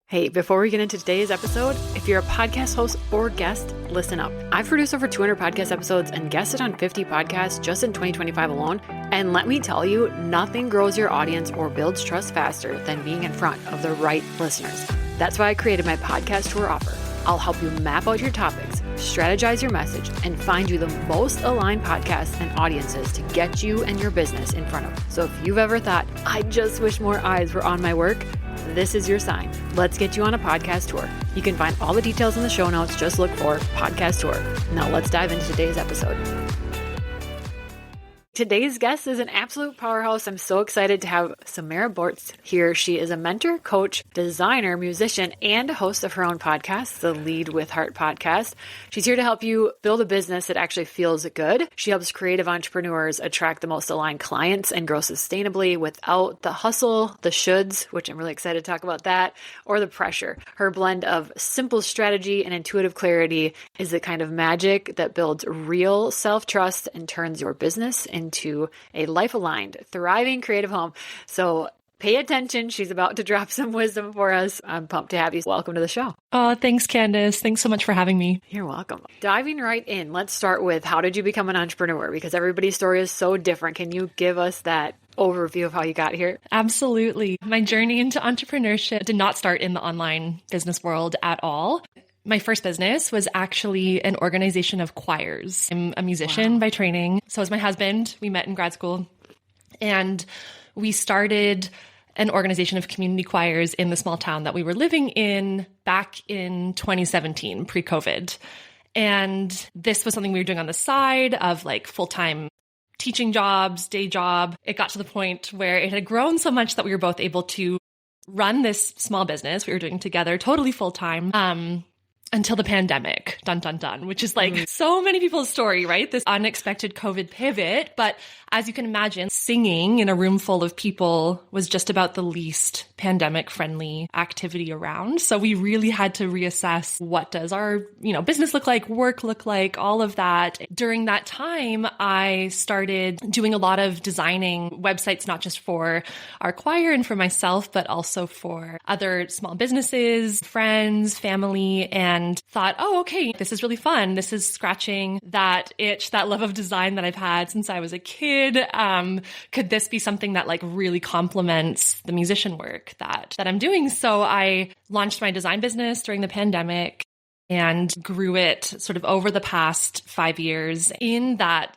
Hey, before we get into today's episode, if you're a podcast host or guest, listen up. I've produced over 200 podcast episodes and guested on 50 podcasts just in 2025 alone. And let me tell you, nothing grows your audience or builds trust faster than being in front of the right listeners. That's why I created my podcast tour offer. I'll help you map out your topics, strategize your message, and find you the most aligned podcasts and audiences to get you and your business in front of. So if you've ever thought, I just wish more eyes were on my work, this is your sign. Let's get you on a podcast tour. You can find all the details in the show notes. Just look for podcast tour. Now let's dive into today's episode. Today's guest is an absolute powerhouse. I'm so excited to have Samara Bortz here. She is a mentor, coach, designer, musician, and host of her own podcast, the Lead with Heart podcast. She's here to help you build a business that actually feels good. She helps creative entrepreneurs attract the most aligned clients and grow sustainably without the hustle, the shoulds, which I'm really excited to talk about that, or the pressure. Her blend of simple strategy and intuitive clarity is the kind of magic that builds real self-trust and turns your business into a life-aligned, thriving creative home. So pay attention. She's about to drop some wisdom for us. I'm pumped to have you. Welcome to the show. Oh, thanks, Candace. Thanks so much for having me. You're welcome. Diving right in, let's start with how did you become an entrepreneur? Because everybody's story is so different. Can you give us that overview of how you got here? Absolutely. My journey into entrepreneurship did not start in the online business world at all. My first business was actually an organization of choirs. I'm a musician by training. So is my husband. We met in grad school. And we started an organization of community choirs in the small town that we were living in back in 2017, pre-COVID. And this was something we were doing on the side of like full-time teaching jobs, day job. It got to the point where it had grown so much that we were both able to run this small business we were doing together, totally full-time. Until the pandemic, dun, dun, dun, which is like so many people's story, right? This unexpected COVID pivot. But as you can imagine, singing in a room full of people was just about the least pandemic-friendly activity around. So we really had to reassess what does our, business look like, work look like, all of that. During that time, I started doing a lot of designing websites, not just for our choir and for myself, but also for other small businesses, friends, family, and thought, oh, okay, this is really fun. This is scratching that itch, that love of design that I've had since I was a kid. Could this be something that like really complements the musician work that I'm doing? So I launched my design business during the pandemic and grew it sort of over the past 5 years in that,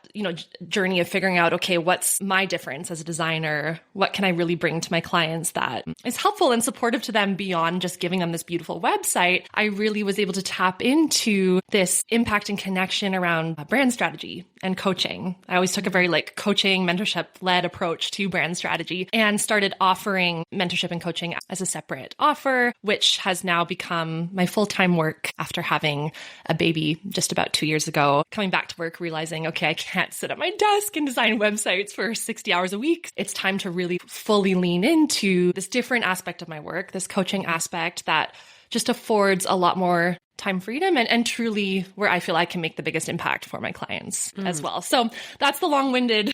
journey of figuring out, okay, what's my difference as a designer? What can I really bring to my clients that is helpful and supportive to them beyond just giving them this beautiful website? I really was able to tap into this impact and connection around brand strategy and coaching. I always took a very like coaching, mentorship-led approach to brand strategy and started offering mentorship and coaching as a separate offer, which has now become my full-time work after having a baby just about 2 years ago, coming back to work, realizing, okay, I can't sit at my desk and design websites for 60 hours a week. It's time to really fully lean into this different aspect of my work, this coaching aspect that just affords a lot more time freedom and truly where I feel I can make the biggest impact for my clients as well. So that's the long-winded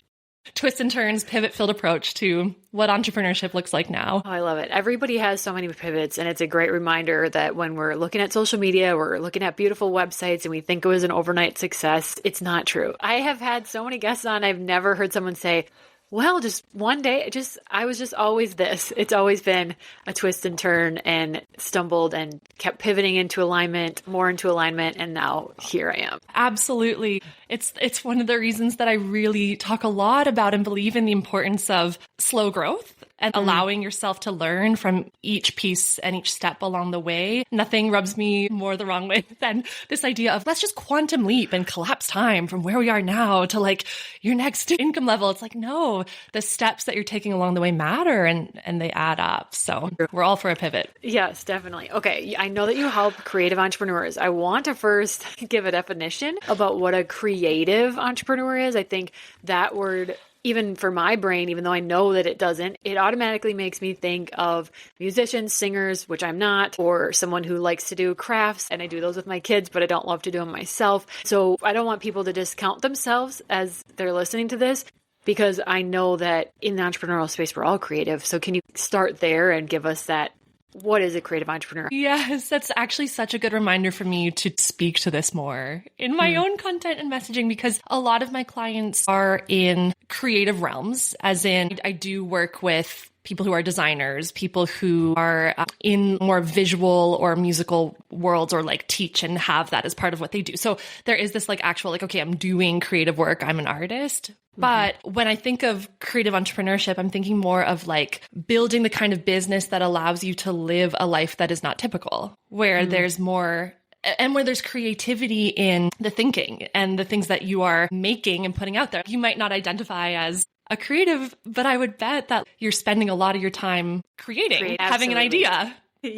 twists and turns, pivot-filled approach to what entrepreneurship looks like now. Oh, I love it. Everybody has so many pivots, and it's a great reminder that when we're looking at social media, we're looking at beautiful websites, and we think it was an overnight success. It's not true. I have had so many guests on, I've never heard someone say, well, just one day, I was just always this. It's always been a twist and turn and stumbled and kept pivoting into alignment, more into alignment. And now here I am. Absolutely. It's one of the reasons that I really talk a lot about and believe in the importance of slow growth and allowing yourself to learn from each piece and each step along the way. Nothing rubs me more the wrong way than this idea of let's just quantum leap and collapse time from where we are now to like your next income level. It's like, no, the steps that you're taking along the way matter and they add up. So we're all for a pivot. Yes, definitely. Okay. I know that you help creative entrepreneurs. I want to first give a definition about what a creative entrepreneur is. I think that word, even for my brain, even though I know that it doesn't, it automatically makes me think of musicians, singers, which I'm not, or someone who likes to do crafts. And I do those with my kids, but I don't love to do them myself. So I don't want people to discount themselves as they're listening to this, because I know that in the entrepreneurial space, we're all creative. So can you start there and give us that what is a creative entrepreneur? Yes, that's actually such a good reminder for me to speak to this more in my own content and messaging, because a lot of my clients are in creative realms, as in I do work with people who are designers, people who are in more visual or musical worlds, or like teach and have that as part of what they do. So there is this like actual, like, okay, I'm doing creative work. I'm an artist. But when I think of creative entrepreneurship, I'm thinking more of like building the kind of business that allows you to live a life that is not typical, where there's more and where there's creativity in the thinking and the things that you are making and putting out there. You might not identify as a creative, but I would bet that you're spending a lot of your time creating, having an idea,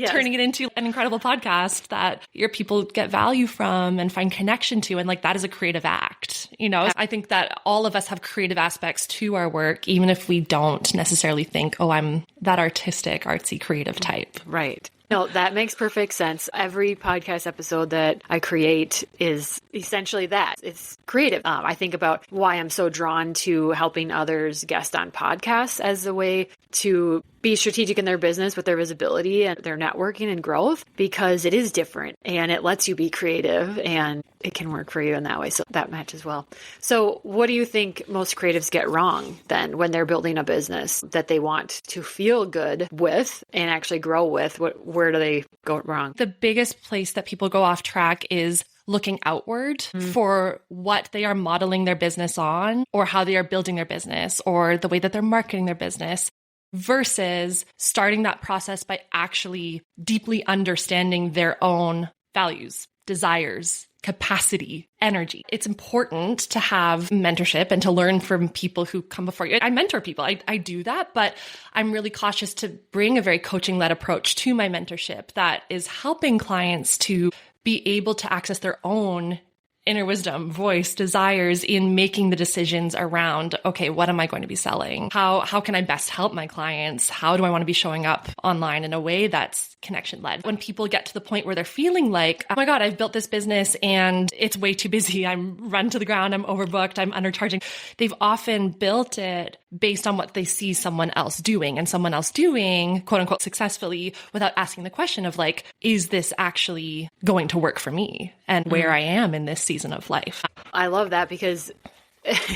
turning it into an incredible podcast that your people get value from and find connection to. And like, that is a creative act. You know, I think that all of us have creative aspects to our work, even if we don't necessarily think, oh, I'm that artistic, artsy, creative type. Right. No, that makes perfect sense. Every podcast episode that I create is essentially that. It's creative. I think about why I'm so drawn to helping others guest on podcasts as a way to be strategic in their business with their visibility and their networking and growth, because it is different and it lets you be creative and it can work for you in that way. So that matches well. So what do you think most creatives get wrong then when they're building a business that they want to feel good with and actually grow with? Where do they go wrong? The biggest place that people go off track is looking outward for what they are modeling their business on, or how they are building their business, or the way that they're marketing their business, versus starting that process by actually deeply understanding their own values, desires, capacity, energy. It's important to have mentorship and to learn from people who come before you. I mentor people. I do that, but I'm really cautious to bring a very coaching-led approach to my mentorship that is helping clients to be able to access their own inner wisdom, voice, desires in making the decisions around, okay, what am I going to be selling? How can I best help my clients? How do I want to be showing up online in a way that's connection led? When people get to the point where they're feeling like, oh my God, I've built this business and it's way too busy. I'm run to the ground. I'm overbooked. I'm undercharging. They've often built it based on what they see someone else doing, and someone else doing, quote unquote, successfully, without asking the question of like, is this actually going to work for me and where I am in this season of life? I love that, because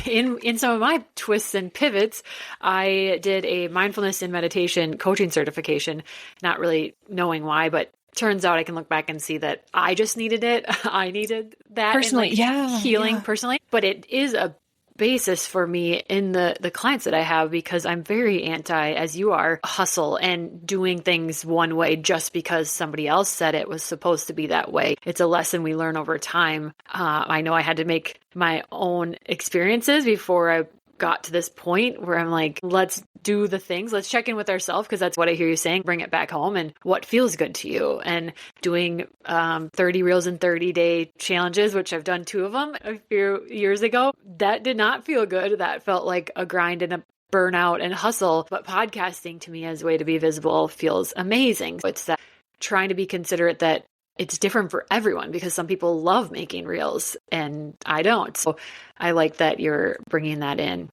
in some of my twists and pivots, I did a mindfulness and meditation coaching certification, not really knowing why, but turns out I can look back and see that I just needed it. I needed that personally, healing personally, but it is a basis for me in the clients that I have, because I'm very anti, as you are, hustle and doing things one way just because somebody else said it was supposed to be that way. It's a lesson we learn over time. I know I had to make my own experiences before I got to this point where I'm like, let's do the things, let's check in with ourselves, because that's what I hear you saying, bring it back home and what feels good to you. And doing 30 reels in 30-day challenges, which I've done 2 of them a few years ago, that did not feel good. That felt like a grind and a burnout and hustle. But podcasting to me as a way to be visible feels amazing. It's that trying to be considerate that it's different for everyone, because some people love making reels and I don't. So I like that you're bringing that in.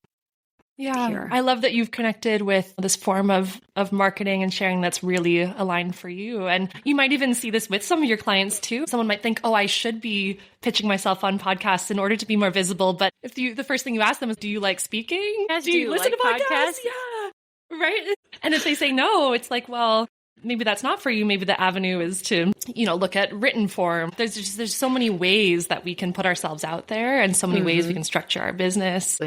Yeah, here. I love that you've connected with this form of marketing and sharing that's really aligned for you. And you might even see this with some of your clients too. Someone might think, oh, I should be pitching myself on podcasts in order to be more visible. But if the first thing you ask them is, do you like speaking? Yes, do you listen to podcasts? Yeah, right. And if they say no, it's like, well, maybe that's not for you. Maybe the avenue is to, look at written form. There's so many ways that we can put ourselves out there, and so many ways we can structure our business.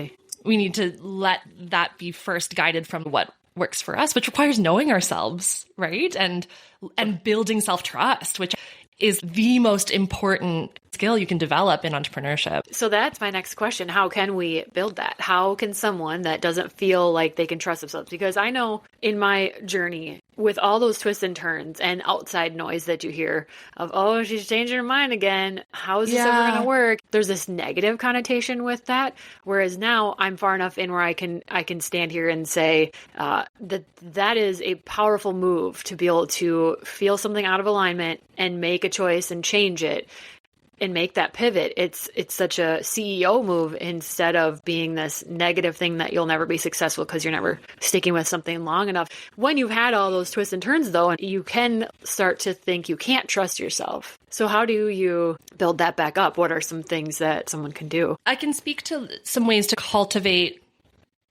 We need to let that be first guided from what works for us, which requires knowing ourselves, right? And building self-trust, which is the most important skill you can develop in entrepreneurship. So that's my next question. How can we build that? How can someone that doesn't feel like they can trust themselves? Because I know in my journey, with all those twists and turns and outside noise that you hear of, oh, she's changing her mind again. How is this ever going to work? There's this negative connotation with that. Whereas now I'm far enough in where I can stand here and say that is a powerful move to be able to feel something out of alignment and make a choice and change it. and make that pivot. It's such a CEO move instead of being this negative thing that you'll never be successful because you're never sticking with something long enough. When you've had all those twists and turns though, and you can start to think you can't trust yourself. So how do you build that back up? What are some things that someone can do? I can speak to some ways to cultivate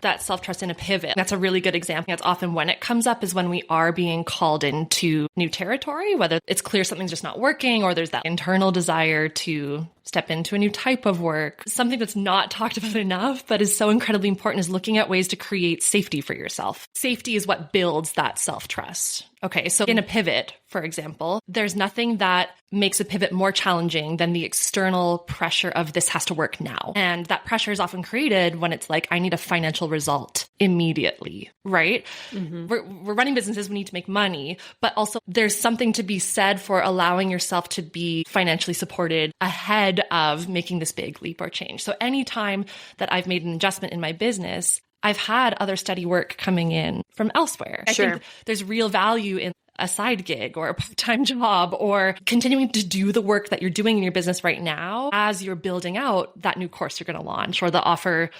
that self-trust in a pivot. That's a really good example. That's often when it comes up is when we are being called into new territory, whether it's clear something's just not working or there's that internal desire to step into a new type of work. Something that's not talked about enough, but is so incredibly important is looking at ways to create safety for yourself. Safety is what builds that self-trust. Okay, so in a pivot, for example, there's nothing that makes a pivot more challenging than the external pressure of this has to work now. And that pressure is often created when it's like, I need a financial result immediately, right? Mm-hmm. We're running businesses, we need to make money, but also there's something to be said for allowing yourself to be financially supported ahead of making this big leap or change. So anytime that I've made an adjustment in my business, I've had other steady work coming in from elsewhere. Sure. I think there's real value in a side gig or a part-time job or continuing to do the work that you're doing in your business right now as you're building out that new course you're going to launch or the offer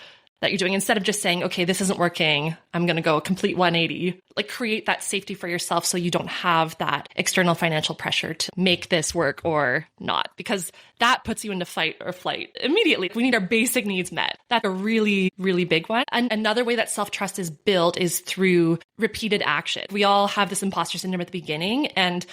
that you're doing, instead of just saying, okay, this isn't working, I'm going to go a complete 180. Like create that safety for yourself so you don't have that external financial pressure to make this work or not, because that puts you into fight or flight immediately. We need our basic needs met. That's a really, really big one. And another way that self-trust is built is through repeated action. We all have this imposter syndrome at the beginning, and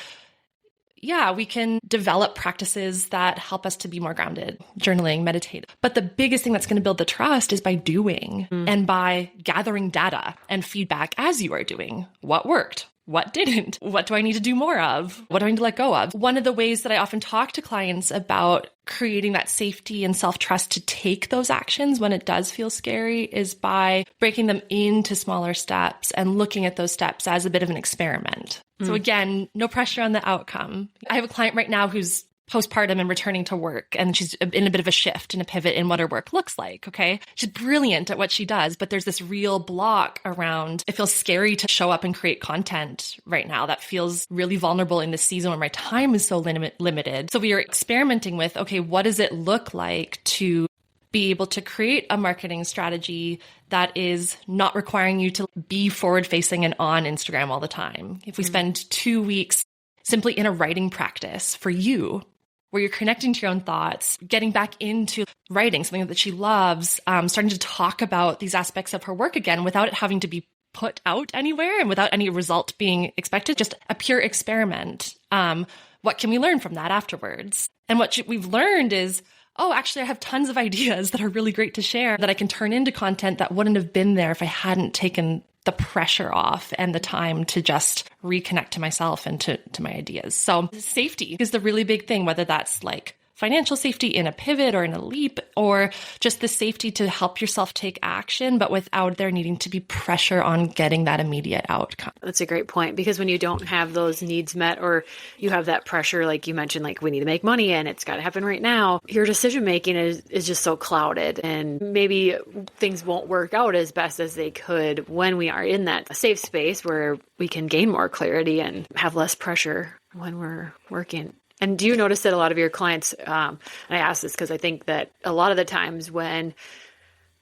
yeah, we can develop practices that help us to be more grounded, journaling, meditating. But the biggest thing that's going to build the trust is by doing and by gathering data and feedback as you are doing. What worked? What didn't? What do I need to do more of? What do I need to let go of? One of the ways that I often talk to clients about creating that safety and self-trust to take those actions when it does feel scary is by breaking them into smaller steps and looking at those steps as a bit of an experiment. So again, no pressure on the outcome. I have a client right now who's postpartum and returning to work, and she's in a bit of a shift and a pivot in what her work looks like, okay? She's brilliant at what she does, but there's this real block around, it feels scary to show up and create content right now. That feels really vulnerable in this season where my time is so limited. So we are experimenting with, okay, what does it look like to be able to create a marketing strategy that is not requiring you to be forward-facing and on Instagram all the time? If we spend 2 weeks simply in a writing practice for you, where you're connecting to your own thoughts, getting back into writing, something that she loves, starting to talk about these aspects of her work again without it having to be put out anywhere and without any result being expected, just a pure experiment. What can we learn from that afterwards? And what we've learned is, oh, actually, I have tons of ideas that are really great to share that I can turn into content that wouldn't have been there if I hadn't taken the pressure off and the time to just reconnect to myself and to my ideas. So safety is the really big thing, whether that's like financial safety in a pivot or in a leap, or just the safety to help yourself take action, but without there needing to be pressure on getting that immediate outcome. That's a great point, because when you don't have those needs met, or you have that pressure, like you mentioned, like we need to make money and it's got to happen right now, your decision making is just so clouded, and maybe things won't work out as best as they could when we are in that safe space where we can gain more clarity and have less pressure when we're working. And do you notice that a lot of your clients, and I ask this because I think that a lot of the times when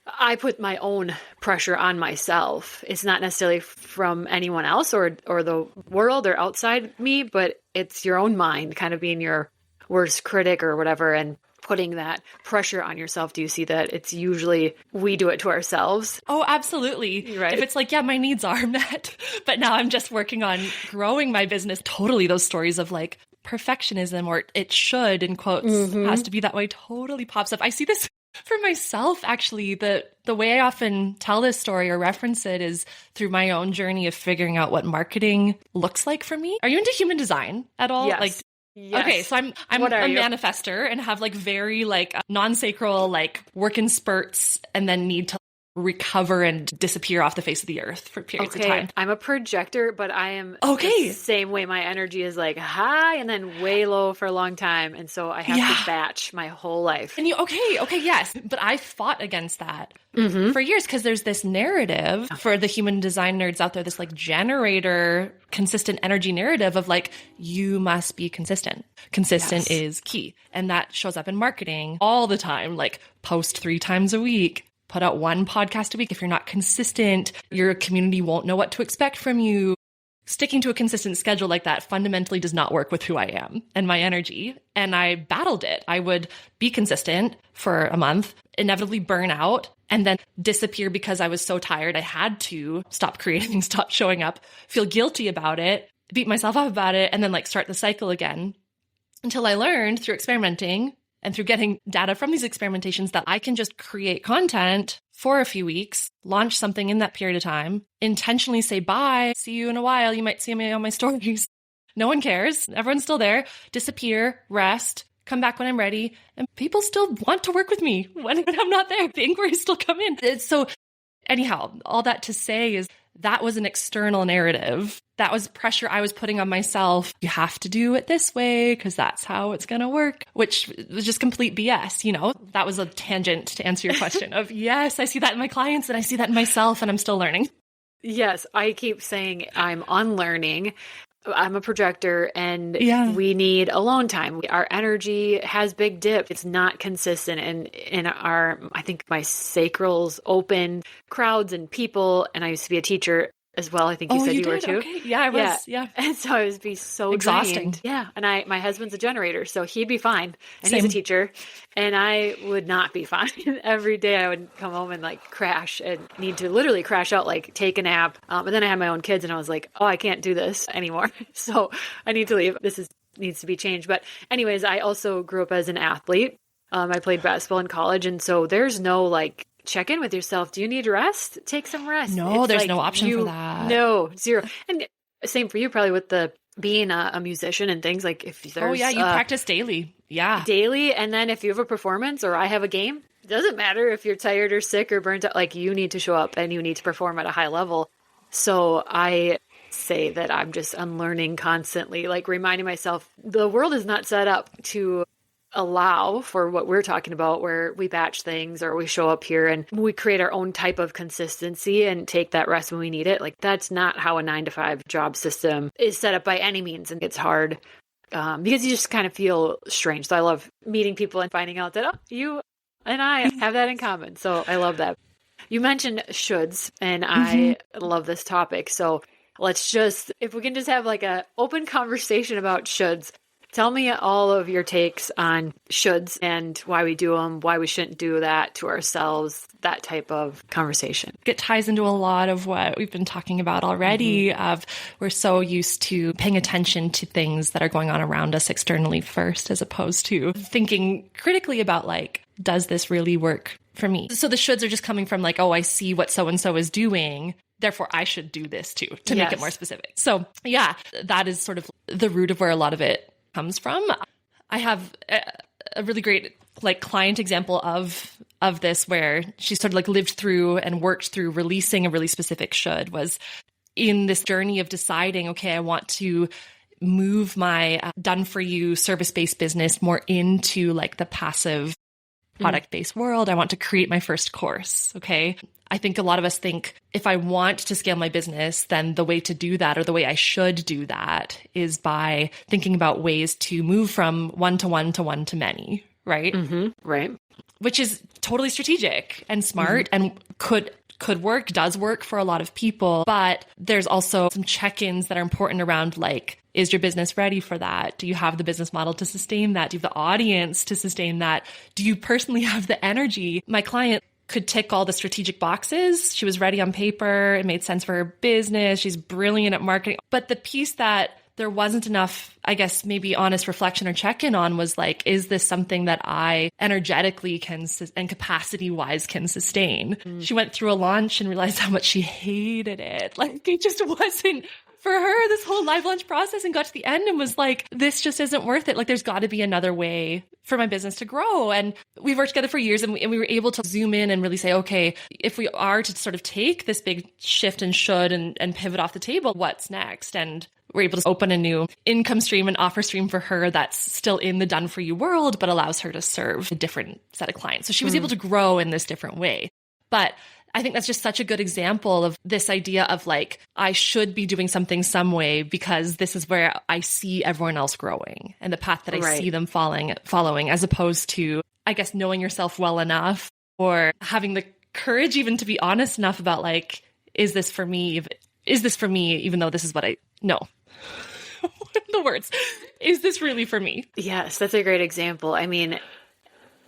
I put my own pressure on myself, it's not necessarily from anyone else or the world or outside me, but it's your own mind kind of being your worst critic or whatever, and putting that pressure on yourself. Do you see that it's usually we do it to ourselves? Oh, absolutely. Right. If it's like, yeah, my needs are met, but now I'm just working on growing my business. Totally those stories of like, perfectionism, or it should, in quotes, has to be that way, totally pops up. I see this for myself, actually. The way I often tell this story or reference it is through my own journey of figuring out what marketing looks like for me. Are you into human design at all? Yes. Yes. Okay, so I'm a manifester and have like very like non-sacral, like work in spurts and then need to recover and disappear off the face of the earth for periods of time. I'm a projector, but I am the same way. My energy is like high and then way low for a long time. And so I have to batch my whole life. And yes. But I fought against that for years because there's this narrative for the human design nerds out there, this like generator, consistent energy narrative of like, you must be consistent. Consistent is key. And that shows up in marketing all the time, like post 3 times a week. Put out 1 podcast a week. If you're not consistent, your community won't know what to expect from you. Sticking to a consistent schedule like that fundamentally does not work with who I am and my energy. And I battled it. I would be consistent for a month, inevitably burn out, and then disappear because I was so tired. I had to stop creating, stop showing up, feel guilty about it, beat myself up about it, and then like start the cycle again until I learned through experimenting and through getting data from these experimentations that I can just create content for a few weeks, launch something in that period of time, intentionally say bye, see you in a while, you might see me on my stories. No one cares. Everyone's still there. Disappear, rest, come back when I'm ready. And people still want to work with me when I'm not there. The inquiries still come in. So anyhow, all that to say is that was an external narrative. That was pressure I was putting on myself. You have to do it this way because that's how it's going to work, which was just complete BS. You know, that was a tangent to answer your question of, yes, I see that in my clients and I see that in myself and I'm still learning. Yes, I keep saying I'm unlearning. I'm a projector and we need alone time. Our energy has big dip. It's not consistent. And in I think my sacral's open, crowds and people. And I used to be a teacher as well. I think you said you were too. Okay. Yeah, I was. Yeah. And so I would be so exhausting. drained. Yeah. And my husband's a generator, so he'd be fine. And Same. He's a teacher. And I would not be fine. Every day I would come home and like crash and need to literally crash out, like take a nap. And then I had my own kids and I was like, oh, I can't do this anymore. So I need to leave. Needs to be changed. But anyways, I also grew up as an athlete. I played basketball in college. And so there's no like, check in with yourself. Do you need rest? Take some rest. No, there's no option for that. No, zero. And same for you probably with the being a musician and things like if there's... you practice daily. Yeah. Daily. And then if you have a performance or I have a game, it doesn't matter if you're tired or sick or burnt out, like you need to show up and you need to perform at a high level. So I say that I'm just unlearning constantly, like reminding myself the world is not set up to allow for what we're talking about, where we batch things or we show up here and we create our own type of consistency and take that rest when we need it. Like that's not how a 9-to-5 job system is set up by any means. And it's hard because you just kind of feel strange. So I love meeting people and finding out that you and I have that in common. So I love that. You mentioned shoulds and I love this topic. So let's just, if we can just have like a open conversation about shoulds. Tell me all of your takes on shoulds and why we do them, why we shouldn't do that to ourselves, that type of conversation. It ties into a lot of what we've been talking about already of we're so used to paying attention to things that are going on around us externally first, as opposed to thinking critically about like, does this really work for me? So the shoulds are just coming from like, oh, I see what so-and-so is doing. Therefore, I should do this too, to make it more specific. So yeah, that is sort of the root of where a lot of it comes from. I have a really great like client example of this where she sort of like lived through and worked through releasing a really specific should, was in this journey of deciding, okay, I want to move my done for you service-based business more into like the passive product-based world. I want to create my first course. Okay. I think a lot of us think if I want to scale my business, then the way to do that or the way I should do that is by thinking about ways to move from one-to-one to one-to-many, right? Right. Which is totally strategic and smart and could work, does work for a lot of people. But there's also some check-ins that are important around like, is your business ready for that? Do you have the business model to sustain that? Do you have the audience to sustain that? Do you personally have the energy? My client could tick all the strategic boxes. She was ready on paper. It made sense for her business. She's brilliant at marketing. But the piece that there wasn't enough, I guess, maybe honest reflection or check-in on was like, is this something that I energetically can and capacity-wise can sustain? She went through a launch and realized how much she hated it. Like it just wasn't for her this whole live lunch process and got to the end and was like, this just isn't worth it. Like, there's got to be another way for my business to grow. And we've worked together for years, and we were able to zoom in and really say, okay, if we are to sort of take this big shift and pivot off the table, what's next? And we're able to open a new income stream and offer stream for her that's still in the done for you world, but allows her to serve a different set of clients. So she was able to grow in this different way. But I think that's just such a good example of this idea of like, I should be doing something some way because this is where I see everyone else growing and the path that I see them following, as opposed to, I guess, knowing yourself well enough or having the courage even to be honest enough about like, is this for me? Is this for me? Even though this is what no. The words, is this really for me? Yes, that's a great example. I mean,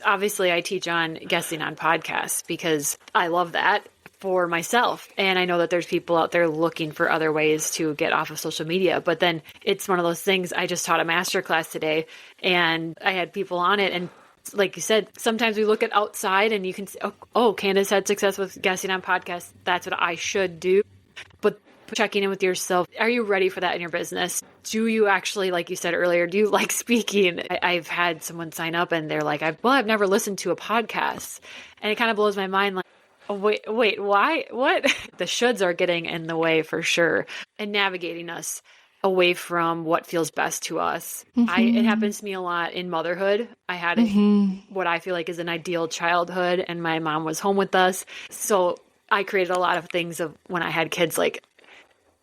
obviously I teach on guesting on podcasts because I love that for myself. And I know that there's people out there looking for other ways to get off of social media. But then it's one of those things. I just taught a masterclass today and I had people on it. And like you said, sometimes we look at outside and you can say, oh, Candace had success with guesting on podcasts. That's what I should do. But checking in with yourself. Are you ready for that in your business? Do you actually, like you said earlier, do you like speaking? I've had someone sign up and they're like, I've never listened to a podcast. And it kind of blows my mind. Like, oh, wait, why? What? The shoulds are getting in the way for sure. And navigating us away from what feels best to us. It happens to me a lot in motherhood. I had what I feel like is an ideal childhood and my mom was home with us. So I created a lot of things of when I had kids, like,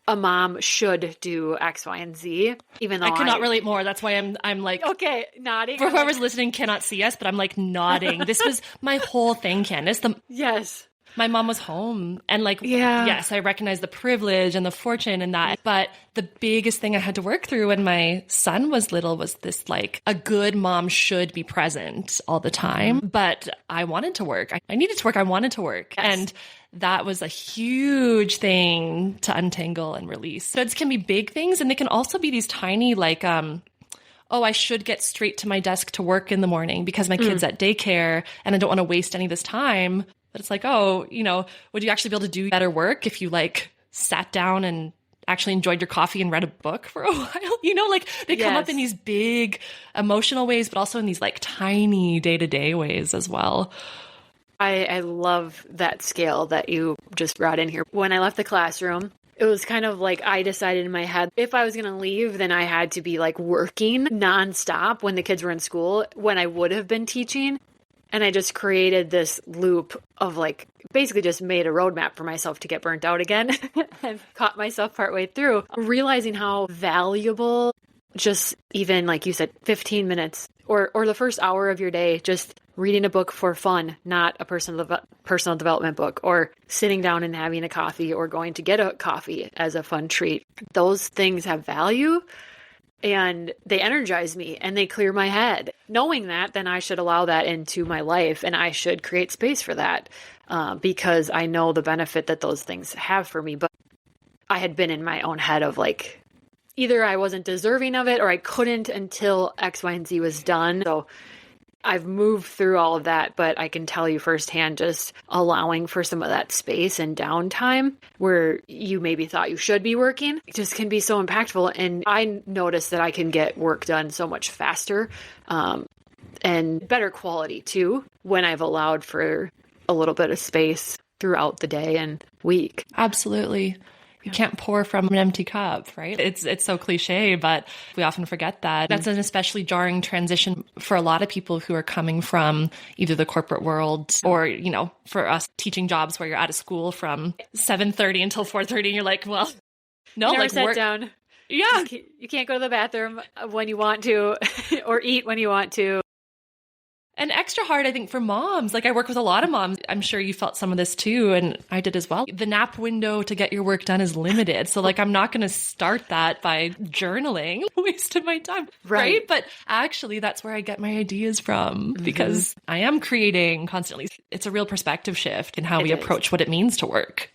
a mom should do X, Y, and Z, even though I cannot relate more. That's why I'm like, okay, nodding. For whoever's listening cannot see us, but I'm like nodding. This was my whole thing, Candace. Yes. My mom was home and like, yes, I recognize the privilege and the fortune and that. But the biggest thing I had to work through when my son was little was this, like, a good mom should be present all the time. But I wanted to work. I needed to work. I wanted to work. Yes. And that was a huge thing to untangle and release. So it can be big things, and they can also be these tiny, like, I should get straight to my desk to work in the morning because my kid's at daycare and I don't want to waste any of this time. But it's like, would you actually be able to do better work if you like sat down and actually enjoyed your coffee and read a book for a while? Like they come up in these big emotional ways, but also in these like tiny day-to-day ways as well. I love that scale that you just brought in here. When I left the classroom, it was kind of like I decided in my head, if I was going to leave, then I had to be like working nonstop when the kids were in school, when I would have been teaching. And I just created this loop of like, basically just made a roadmap for myself to get burnt out again and caught myself partway through, realizing how valuable just even, like you said, 15 minutes or the first hour of your day, just reading a book for fun, not a personal development book, or sitting down and having a coffee or going to get a coffee as a fun treat. Those things have value. And they energize me and they clear my head. Knowing that, then I should allow that into my life and I should create space for that because I know the benefit that those things have for me. But I had been in my own head of like, either I wasn't deserving of it or I couldn't until X, Y, and Z was done. So I've moved through all of that, but I can tell you firsthand, just allowing for some of that space and downtime where you maybe thought you should be working just can be so impactful. And I noticed that I can get work done so much faster and better quality too when I've allowed for a little bit of space throughout the day and week. Absolutely. You can't pour from an empty cup, right? It's so cliche, but we often forget that. That's an especially jarring transition for a lot of people who are coming from either the corporate world or, for us teaching jobs where you're out of school from 7:30 until 4:30 and you're like, well, no, never like sat down. Yeah. You can't go to the bathroom when you want to or eat when you want to. And extra hard, I think, for moms. Like I work with a lot of moms. I'm sure you felt some of this too, and I did as well. The nap window to get your work done is limited. So like I'm not going to start that by journaling. Waste of my time. Right? But actually, that's where I get my ideas from because I am creating constantly. It's a real perspective shift in how we approach what it means to work.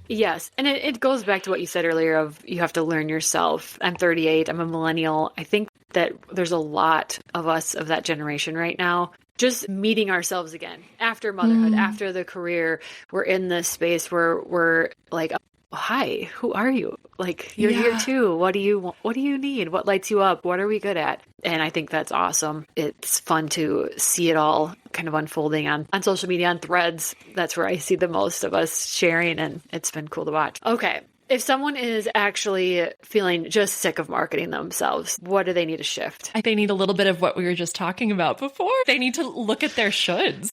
Yes. And it goes back to what you said earlier of you have to learn yourself. I'm 38. I'm a millennial. I think that there's a lot of us of that generation right now just meeting ourselves again after motherhood, after the career. We're in this space where we're like, hi, who are you? Like, you're here too. What do you need? What lights you up? What are we good at? And I think that's awesome. It's fun to see it all kind of unfolding on social media, on Threads. That's where I see the most of us sharing, and it's been cool to watch. Okay. If someone is actually feeling just sick of marketing themselves, what do they need to shift? They need a little bit of what we were just talking about before. They need to look at their shoulds.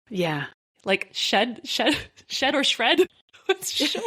Yeah. Like shed or shred. What's shed?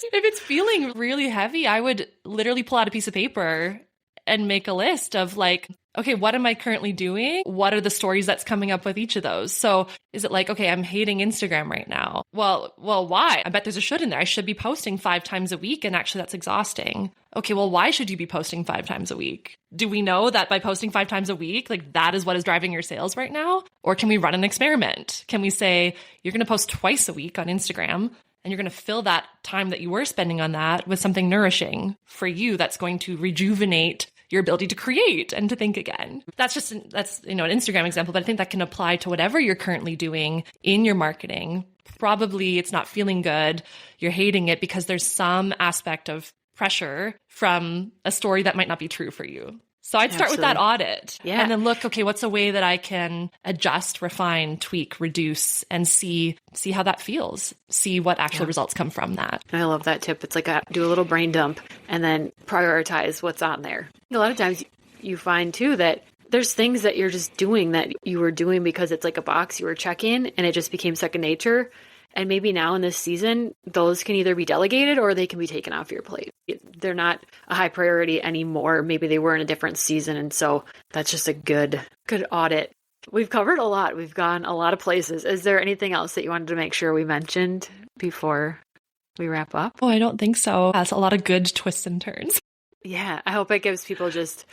If it's feeling really heavy, I would literally pull out a piece of paper and make a list of like, okay, what am I currently doing? What are the stories that's coming up with each of those? So is it like, okay, I'm hating Instagram right now. Well, why? I bet there's a should in there. I should be posting 5 times a week. And actually that's exhausting. Okay, well, why should you be posting 5 times a week? Do we know that by posting 5 times a week, like that is what is driving your sales right now? Or can we run an experiment? Can we say, you're going to post twice a week on Instagram, and you're going to fill that time that you were spending on that with something nourishing for you that's going to rejuvenate your ability to create and to think again. That's an Instagram example, but I think that can apply to whatever you're currently doing in your marketing. Probably it's not feeling good. You're hating it because there's some aspect of pressure from a story that might not be true for you. So I'd start with that audit and then look, okay, what's a way that I can adjust, refine, tweak, reduce, and see how that feels, see what actual results come from that. I love that tip. It's like do a little brain dump and then prioritize what's on there. A lot of times you find too that there's things that you're just doing that you were doing because it's like a box you were checking and it just became second nature. And maybe now in this season, those can either be delegated or they can be taken off your plate. They're not a high priority anymore. Maybe they were in a different season. And so that's just a good audit. We've covered a lot. We've gone a lot of places. Is there anything else that you wanted to make sure we mentioned before we wrap up? Oh, I don't think so. That's a lot of good twists and turns. Yeah. I hope it gives people just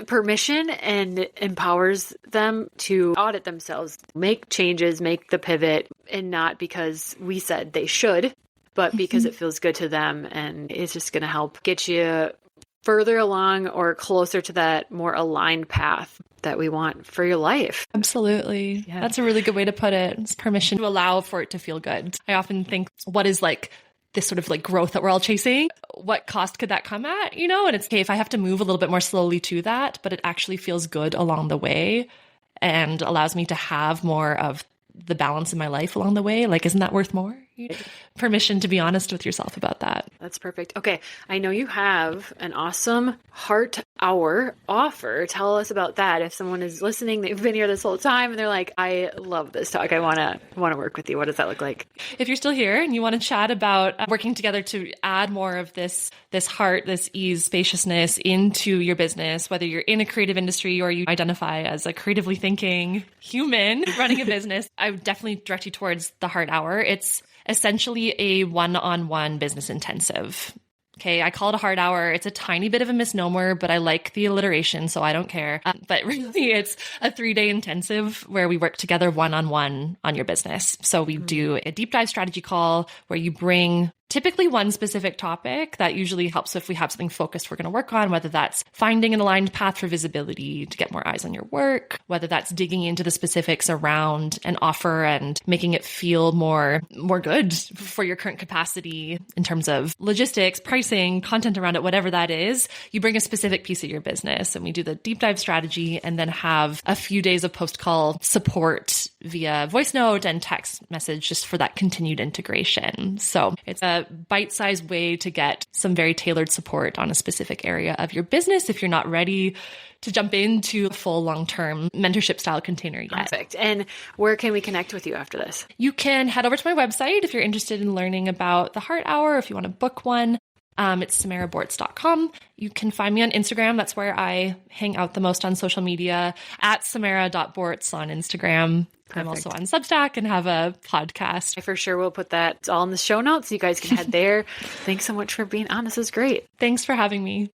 permission and empowers them to audit themselves, make changes, make the pivot, and not because we said they should, but because it feels good to them. And it's just going to help get you further along or closer to that more aligned path that we want for your life. Absolutely. Yeah. That's a really good way to put it. It's permission to allow for it to feel good. I often think, what is like this sort of like growth that we're all chasing? What cost could that come at? And it's okay if I have to move a little bit more slowly to that, but it actually feels good along the way and allows me to have more of the balance in my life along the way. Like, isn't that worth more? Permission to be honest with yourself about that. That's perfect. Okay. I know you have an awesome Heart Hour offer. Tell us about that. If someone is listening, they've been here this whole time and they're like, I love this talk. I want to work with you. What does that look like? If you're still here and you want to chat about working together to add more of this heart, this ease, spaciousness into your business, whether you're in a creative industry or you identify as a creatively thinking human running a business, I would definitely direct you towards the Heart Hour. It's essentially a one-on-one business intensive. Okay, I call it a Heart Hour. It's a tiny bit of a misnomer, but I like the alliteration, so I don't care. But really, it's a 3-day intensive where we work together one-on-one on your business. So we do a deep dive strategy call where you bring typically one specific topic that usually helps if we have something focused we're going to work on, whether that's finding an aligned path for visibility to get more eyes on your work, whether that's digging into the specifics around an offer and making it feel more good for your current capacity in terms of logistics, pricing, content around it, whatever that is. You bring a specific piece of your business and we do the deep dive strategy and then have a few days of post-call support via voice note and text message just for that continued integration. So it's a bite-sized way to get some very tailored support on a specific area of your business if you're not ready to jump into a full long-term mentorship style container yet. Perfect. And where can we connect with you after this? You can head over to my website if you're interested in learning about the Heart Hour, if you want to book one. It's samarabortz.com. You can find me on Instagram. That's where I hang out the most on social media, at samara.bortz on Instagram. Perfect. I'm also on Substack and have a podcast. I for sure will put that all in the show notes. You guys can head there. Thanks so much for being on. This is great. Thanks for having me.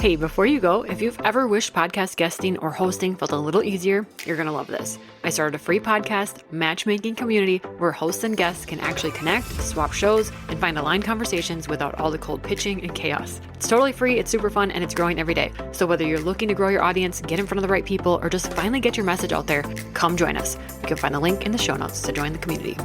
Hey, before you go, if you've ever wished podcast guesting or hosting felt a little easier, you're going to love this. I started a free podcast matchmaking community where hosts and guests can actually connect, swap shows, and find aligned conversations without all the cold pitching and chaos. It's totally free, it's super fun, and it's growing every day. So whether you're looking to grow your audience, get in front of the right people, or just finally get your message out there, come join us. You can find the link in the show notes to join the community.